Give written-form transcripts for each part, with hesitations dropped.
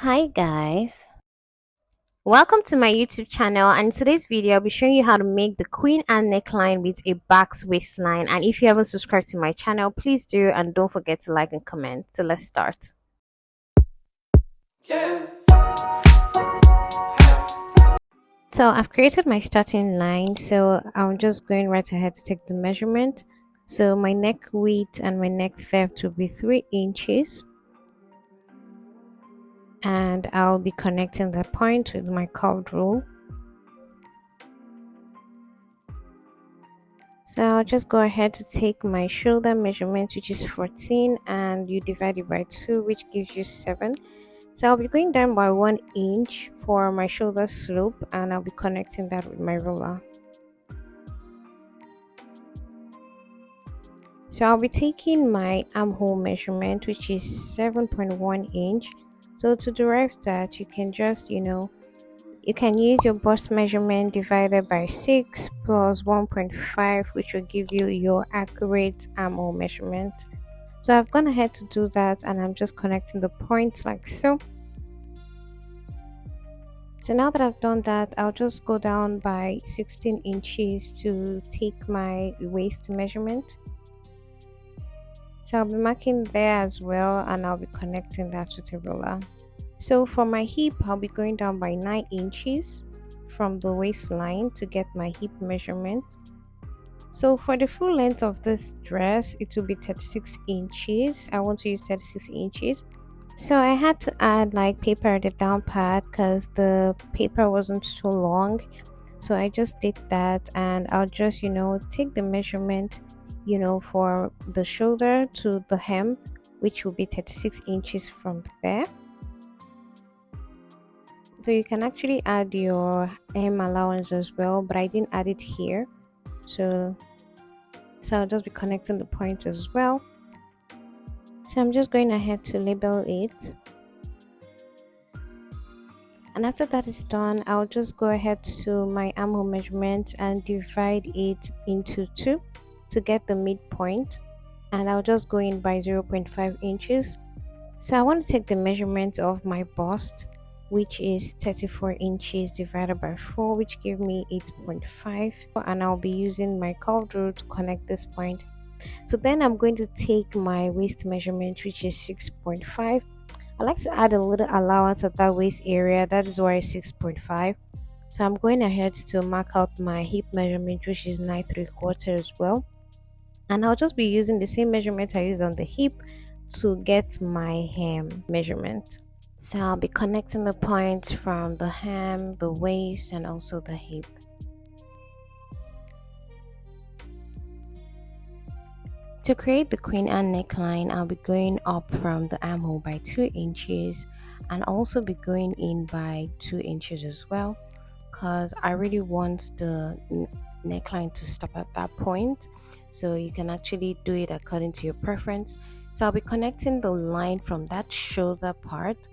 Hi guys, welcome to my YouTube channel, and in today's video I'll be showing you how to make the queen and neckline with a Basque waistline. And if you haven't subscribed to my channel, please do, and don't forget to like and comment. So let's start. So I've created my starting line, so I'm just going right ahead to take the measurement. So my neck width and my neck depth will be 3 inches, and I'll be connecting the point with my curved rule. So I'll just go ahead to take my shoulder measurement, which is 14, and you divide it by 2, which gives you 7. So I'll be going down by 1 inch for my shoulder slope, and I'll be connecting that with my ruler. So I'll be taking my armhole measurement, which is 7.1 inch. So to derive that, you can just, you can use your bust measurement divided by 6 plus 1.5, which will give you your accurate armhole measurement. So I've gone ahead to do that, and I'm just connecting the points like so. So now that I've done that, I'll just go down by 16 inches to take my waist measurement. So I'll be marking there as well, and I'll be connecting that with a ruler. So for my hip, I'll be going down by 9 inches from the waistline to get my hip measurement. So for the full length of this dress, it will be 36 inches. I want to use 36 inches. So I had to add like paper at the down part because the paper wasn't so long. So I just did that, and I'll just, take the measurement, for the shoulder to the hem, which will be 36 inches from there. So you can actually add your hem allowance as well, but I didn't add it here. So I'll just be connecting the point as well. So I'm just going ahead to label it. And after that is done, I'll just go ahead to my armhole measurement and divide it into 2 to get the midpoint. And I'll just go in by 0.5 inches. So I want to take the measurement of my bust, which is 34 inches divided by 4, which gave me 8.5. And I'll be using my curved rule to connect this point. So then I'm going to take my waist measurement, which is 6.5. I like to add a little allowance at that waist area. That is why it's 6.5. So I'm going ahead to mark out my hip measurement, which is 9.75 as well. And I'll just be using the same measurement I used on the hip to get my hem measurement. So I'll be connecting the points from the hem, the waist, and also the hip. To create the queen and neckline, I'll be going up from the armhole by 2 inches and also be going in by 2 inches as well, because I really want the neckline to stop at that point. So you can actually do it according to your preference. So I'll be connecting the line from that shoulder part,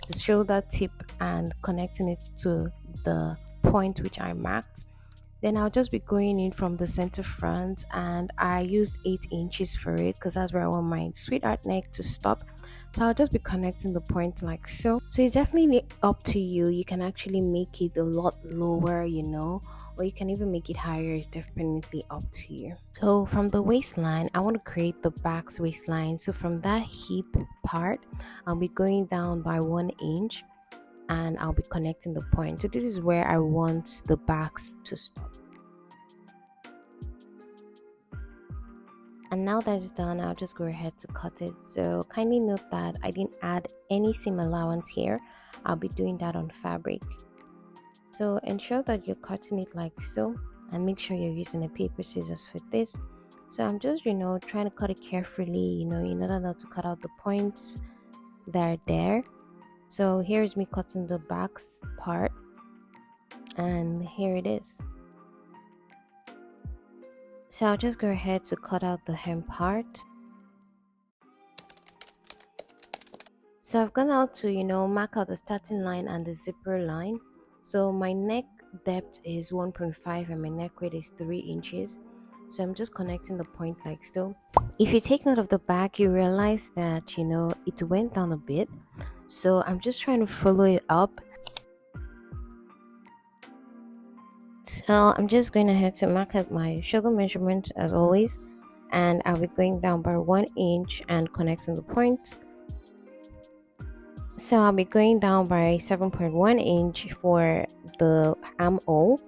the shoulder tip, and connecting it to the point which I marked. Then I'll just be going in from the center front, and I used 8 inches for it because that's where I want my sweetheart neck to stop. So I'll just be connecting the point like so. So it's definitely up to you. You can actually make it a lot lower, or you can even make it higher. It's definitely up to you. So from the waistline, I want to create the back's waistline. So from that hip part, I'll be going down by 1 inch, and I'll be connecting the point. So this is where I want the backs to stop. And now that it's done, I'll just go ahead to cut it. So kindly note that I didn't add any seam allowance here. I'll be doing that on fabric. So ensure that you're cutting it like so, and make sure you're using a paper scissors for this. So I'm just, trying to cut it carefully, in order not to cut out the points that are there. So here's me cutting the back part, and here it is. So I'll just go ahead to cut out the hem part. So I've gone out to, mark out the starting line and the zipper line. So my neck depth is 1.5 and my neck width is 3 inches. So I'm just connecting the point like so. If you take note of the back, you realize that, it went down a bit. So I'm just trying to follow it up. So I'm just going ahead to mark out my shoulder measurement as always, and I'll be going down by 1 inch and connecting the point. So I'll be going down by 7.1 inch for the armhole,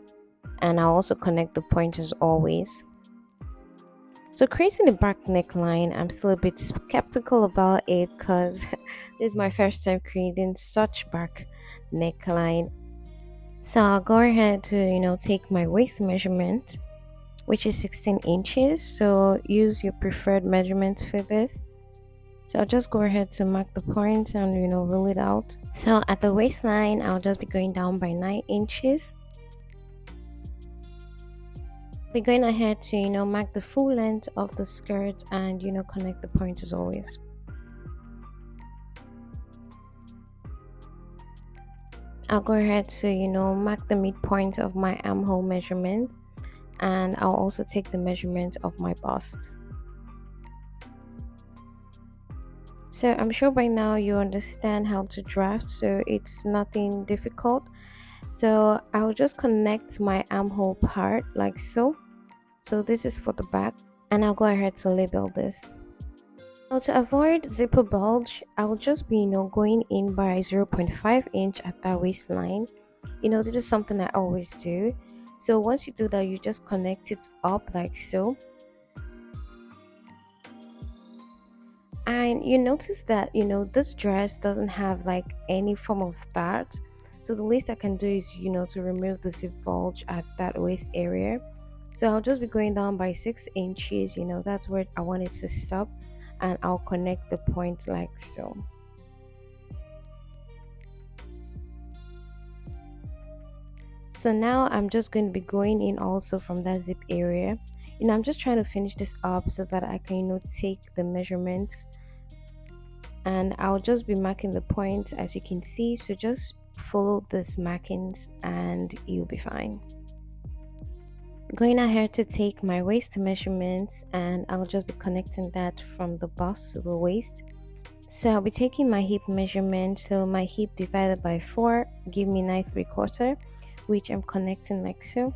and I'll also connect the point as always. So creating the back neckline, I'm still a bit skeptical about it because this is my first time creating such back neckline. So I'll go ahead to take my waist measurement, which is 16 inches. So use your preferred measurement for this. So I'll just go ahead to mark the point and rule it out. So at the waistline, I'll just be going down by 9 inches. Be going ahead to mark the full length of the skirt and connect the point as always. I'll go ahead to mark the midpoint of my armhole measurement, and I'll also take the measurement of my bust. So I'm sure by now you understand how to draft, so it's nothing difficult. So I'll just connect my armhole part like so. So this is for the back, and I'll go ahead to label this. So to avoid zipper bulge, I'll just be going in by 0.5 inch at that waistline. This is something I always do. So once you do that, you just connect it up like so. And you notice that this dress doesn't have like any form of that. So the least I can do is to remove the zip bulge at that waist area. So I'll just be going down by 6 inches, that's where I want it to stop, and I'll connect the point like so. So now I'm just going to be going in also from that zip area. I'm just trying to finish this up so that I can take the measurements, and I'll just be marking the point as you can see. So just follow these markings and you'll be fine. Going ahead to take my waist measurements, and I'll just be connecting that from the bust to the waist. So I'll be taking my hip measurement. So my hip divided by 4 give me 9¾ which I'm connecting like so.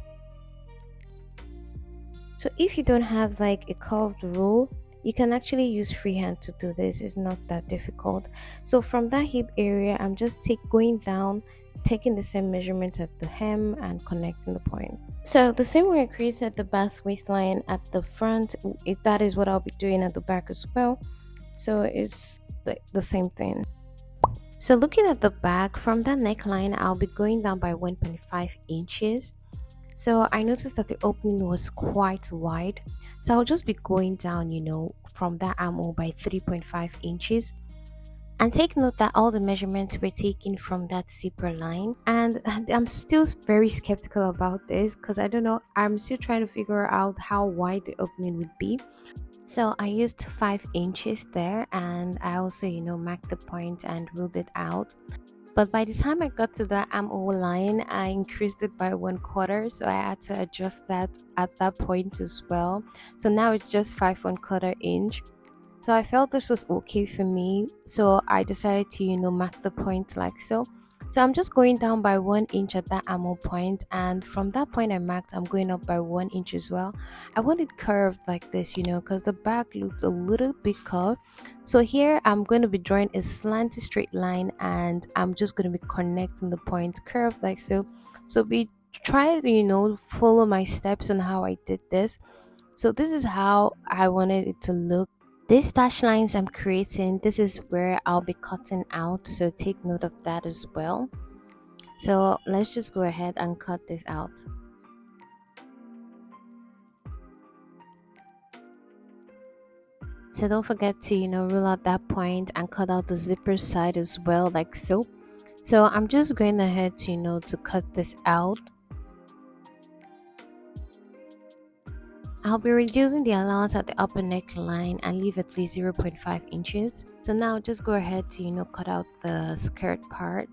So if you don't have like a curved rule, you can actually use freehand to do this. It's not that difficult. So from that hip area, I'm just going down, taking the same measurement at the hem and connecting the points. So the same way I created the Basque waistline at the front, that is what I'll be doing at the back as well. So it's the same thing. So looking at the back, from that neckline, I'll be going down by 1.5 inches. So I noticed that the opening was quite wide. So I'll just be going down, from that armhole by 3.5 inches. And take note that all the measurements were taken from that zipper line. And I'm still very skeptical about this because I don't know. I'm still trying to figure out how wide the opening would be. So I used 5 inches there, and I also, marked the point and ruled it out. But by the time I got to that armhole line, I increased it by 1/4, so I had to adjust that at that point as well. So now it's just 5¼ inch. So I felt this was okay for me, so I decided to mark the point like so. So I'm just going down by 1 inch at that armhole point, and from that point I marked, I'm going up by 1 inch as well. I want it curved like this, because the back looked a little bit curved. So here I'm going to be drawing a slanted straight line, and I'm just going to be connecting the point curved like so. So try to follow my steps on how I did this. So this is how I wanted it to look. These dash lines I'm creating, this is where I'll be cutting out, so take note of that as well. So let's just go ahead and cut this out. So don't forget to rule out that point and cut out the zipper side as well, like so. So I'm just going ahead to to cut this out. I'll be reducing the allowance at the upper neckline and leave at least 0.5 inches. So now just go ahead to cut out the skirt part.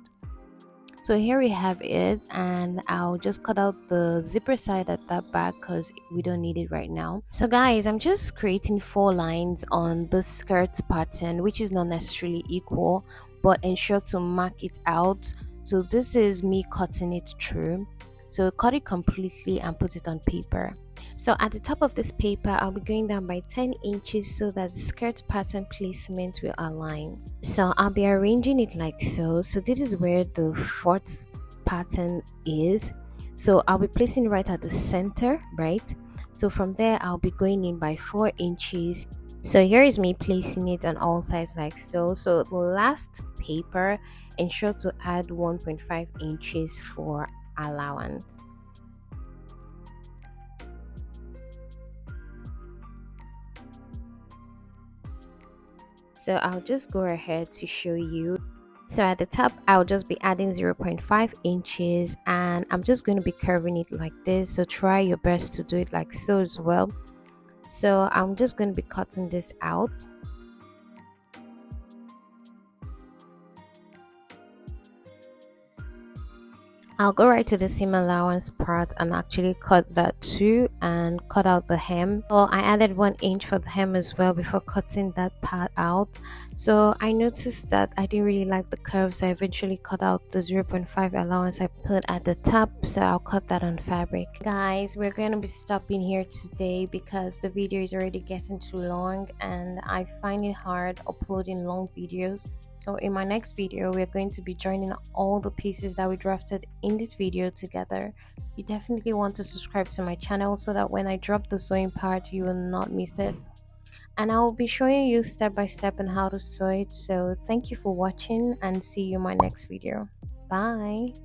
So here we have it, and I'll just cut out the zipper side at that back because we don't need it right now. So guys, I'm just creating 4 lines on the skirt pattern, which is not necessarily equal, but ensure to mark it out. So this is me cutting it through. So cut it completely and put it on paper. So at the top of this paper, I'll be going down by 10 inches so that the skirt pattern placement will align. So I'll be arranging it like so. So this is where the fourth pattern is. So I'll be placing right at the center, right? So from there, I'll be going in by 4 inches. So here is me placing it on all sides like so. So the last paper, ensure to add 1.5 inches for allowance. So I'll just go ahead to show you. So at the top, I'll just be adding 0.5 inches and I'm just going to be curving it like this. So try your best to do it like so as well. So I'm just going to be cutting this out. I'll go right to the seam allowance part and actually cut that too and cut out the hem. So I added 1 inch for the hem as well before cutting that part out. So I noticed that I didn't really like the curve, so I eventually cut out the 0.5 allowance I put at the top. So I'll cut that on fabric. Guys, we're going to be stopping here today because the video is already getting too long and I find it hard uploading long videos. So in my next video, we're going to be joining all the pieces that we drafted in this video together. You definitely want to subscribe to my channel so that when I drop the sewing part, you will not miss it. And I will be showing you step by step on how to sew it. So thank you for watching and see you in my next video. Bye.